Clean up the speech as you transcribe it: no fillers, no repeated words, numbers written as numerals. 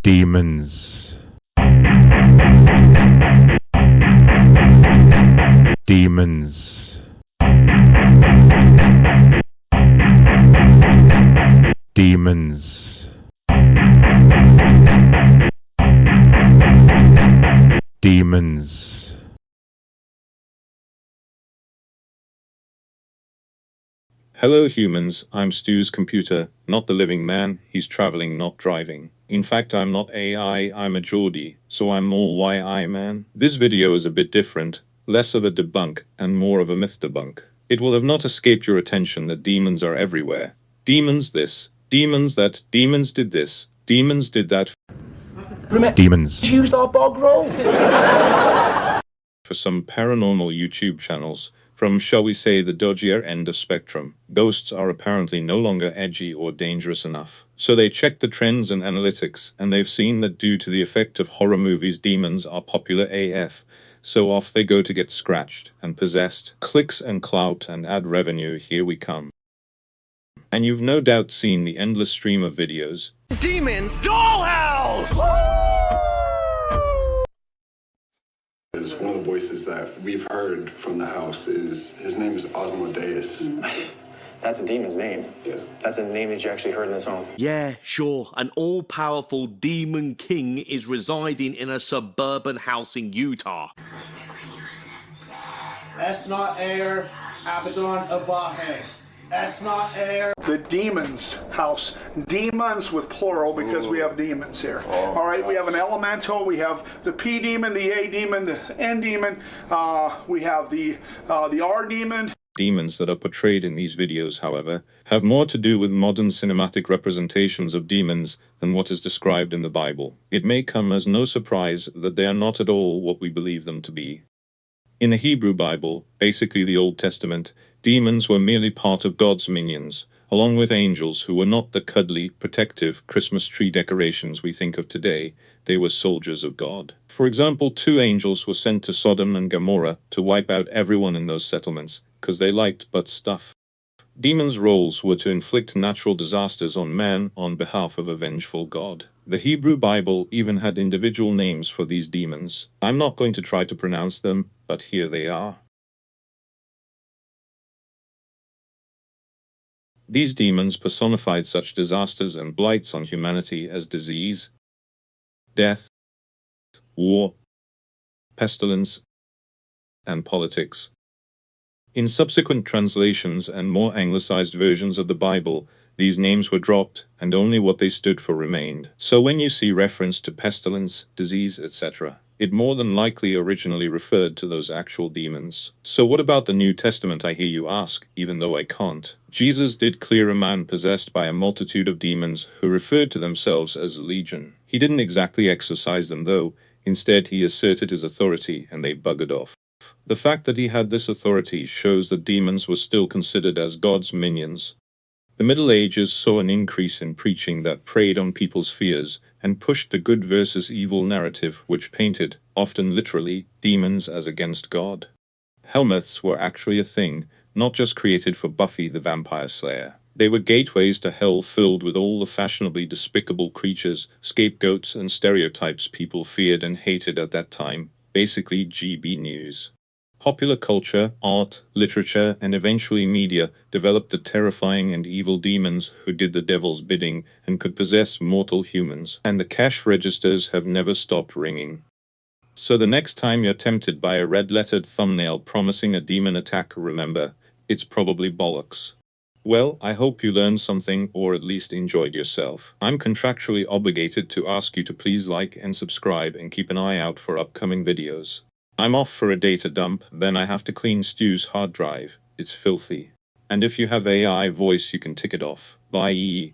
Demons. Demons. Demons. Demons. Hello humans, I'm Stu's computer, not the living man. He's traveling, not driving. In fact, I'm not AI, I'm a Geordie, so I'm more YI man. This video is a bit different, less of a debunk and more of a myth debunk. It will have not escaped your attention that demons are everywhere. Demons this, demons that, demons did this, demons did that. Demons. Used our bog roll. For some paranormal YouTube channels, from, shall we say, the dodgier end of spectrum, ghosts are apparently no longer edgy or dangerous enough. So they checked the trends and analytics, and they've seen that due to the effect of horror movies, demons are popular AF. So off they go to get scratched and possessed. Clicks and clout and ad revenue, here we come. And you've no doubt seen the endless stream of videos. Demons Dollhouse! One of the voices that we've heard from the house is, his name is Osmodeus. That's a demon's name. Yeah. That's a name that you actually heard in the song. Yeah, sure. An all-powerful demon king is residing in a suburban house in Utah. That's not air, Abaddon Avahe. That's not air. The demon's house. Demons with plural because we have demons here. All right, we have an elemental. We have the P demon, the A demon, the N demon. We have the R demon. Demons that are portrayed in these videos, however, have more to do with modern cinematic representations of demons than what is described in the Bible. It may come as no surprise that they are not at all what we believe them to be. In the Hebrew Bible, basically the Old Testament, demons were merely part of God's minions, along with angels who were not the cuddly, protective Christmas tree decorations we think of today. They were soldiers of God. For example, 2 angels were sent to Sodom and Gomorrah to wipe out everyone in those settlements, because they liked butt stuff. Demons' roles were to inflict natural disasters on man on behalf of a vengeful God. The Hebrew Bible even had individual names for these demons. I'm not going to try to pronounce them, but here they are. These demons personified such disasters and blights on humanity as disease, death, war, pestilence, and politics. In subsequent translations and more anglicized versions of the Bible, these names were dropped, and only what they stood for remained. So when you see reference to pestilence, disease, etc., it more than likely originally referred to those actual demons. So what about the New Testament, I hear you ask, even though I can't? Jesus did clear a man possessed by a multitude of demons who referred to themselves as legion. He didn't exactly exorcise them though. Instead, he asserted his authority and they buggered off. The fact that he had this authority shows that demons were still considered as God's minions. The Middle Ages saw an increase in preaching that preyed on people's fears and pushed the good versus evil narrative, which painted, often literally, demons as against God. Hellmouths were actually a thing, not just created for Buffy the Vampire Slayer. They were gateways to hell filled with all the fashionably despicable creatures, scapegoats, and stereotypes people feared and hated at that time, basically GB News. Popular culture, art, literature, and eventually media developed the terrifying and evil demons who did the devil's bidding and could possess mortal humans. And the cash registers have never stopped ringing. So the next time you're tempted by a red-lettered thumbnail promising a demon attack, remember, it's probably bollocks. Well, I hope you learned something or at least enjoyed yourself. I'm contractually obligated to ask you to please like and subscribe and keep an eye out for upcoming videos. I'm off for a data dump, then I have to clean Stu's hard drive. It's filthy. And if you have AI voice, you can tick it off. Bye.